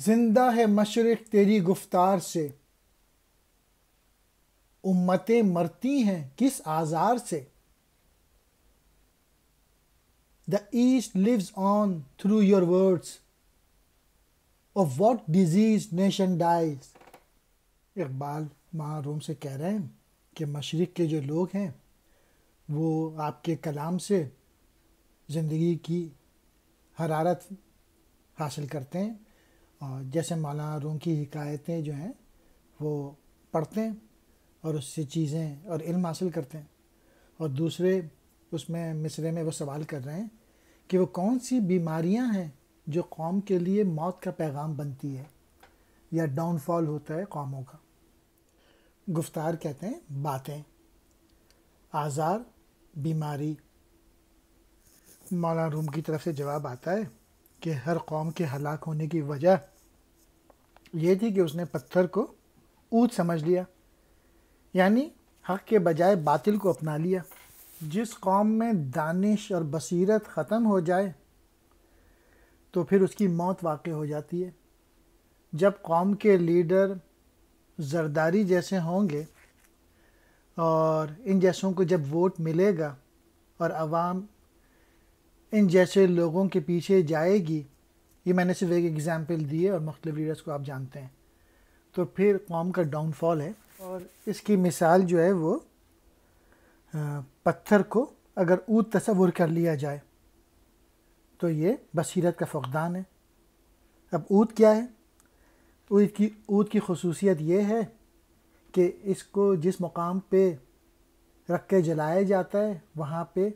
زندہ ہے مشرق تیری گفتار سے، امتیں مرتی ہیں کس آزار سے. The East lives on through your words. Of what diseased nation dies? Iqbal وہاں روم سے کہہ رہے ہیں کہ مشرق کے جو لوگ ہیں وہ آپ کے کلام سے زندگی کی حرارت حاصل کرتے ہیں، اور جیسے مولانا روم کی حکایتیں جو ہیں وہ پڑھتے ہیں اور اس سے چیزیں اور علم حاصل کرتے ہیں. اور دوسرے اس میں مصرے میں وہ سوال کر رہے ہیں کہ وہ کون سی بیماریاں ہیں جو قوم کے لیے موت کا پیغام بنتی ہے یا ڈاؤن فال ہوتا ہے قوموں کا. گفتار کہتے ہیں باتیں، آزار بیماری. مولانا روم کی طرف سے جواب آتا ہے کہ ہر قوم کے ہلاک ہونے کی وجہ یہ تھی کہ اس نے پتھر کو اونٹ سمجھ لیا، یعنی حق کے بجائے باطل کو اپنا لیا. جس قوم میں دانش اور بصیرت ختم ہو جائے تو پھر اس کی موت واقع ہو جاتی ہے. جب قوم کے لیڈر زرداری جیسے ہوں گے اور ان جیسوں کو جب ووٹ ملے گا اور عوام ان جیسے لوگوں کے پیچھے جائے گی، یہ میں نے صرف ایک ایگزامپل دی ہے اور مختلف لیڈرز کو آپ جانتے ہیں، تو پھر قوم کا ڈاؤن فال ہے. اور اس کی مثال جو ہے وہ پتھر کو اگر اونٹ تصور کر لیا جائے تو یہ بصیرت کا فقدان ہے. اب اونٹ کیا ہے؟ اونٹ کی خصوصیت یہ ہے کہ اس کو جس مقام پہ رکھ کے جلایا جاتا ہے وہاں پہ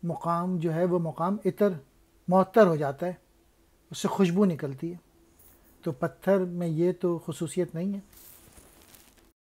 مقام جو ہے وہ مقام عطر معطر ہو جاتا ہے، اس سے خوشبو نکلتی ہے. تو پتھر میں یہ تو خصوصیت نہیں ہے.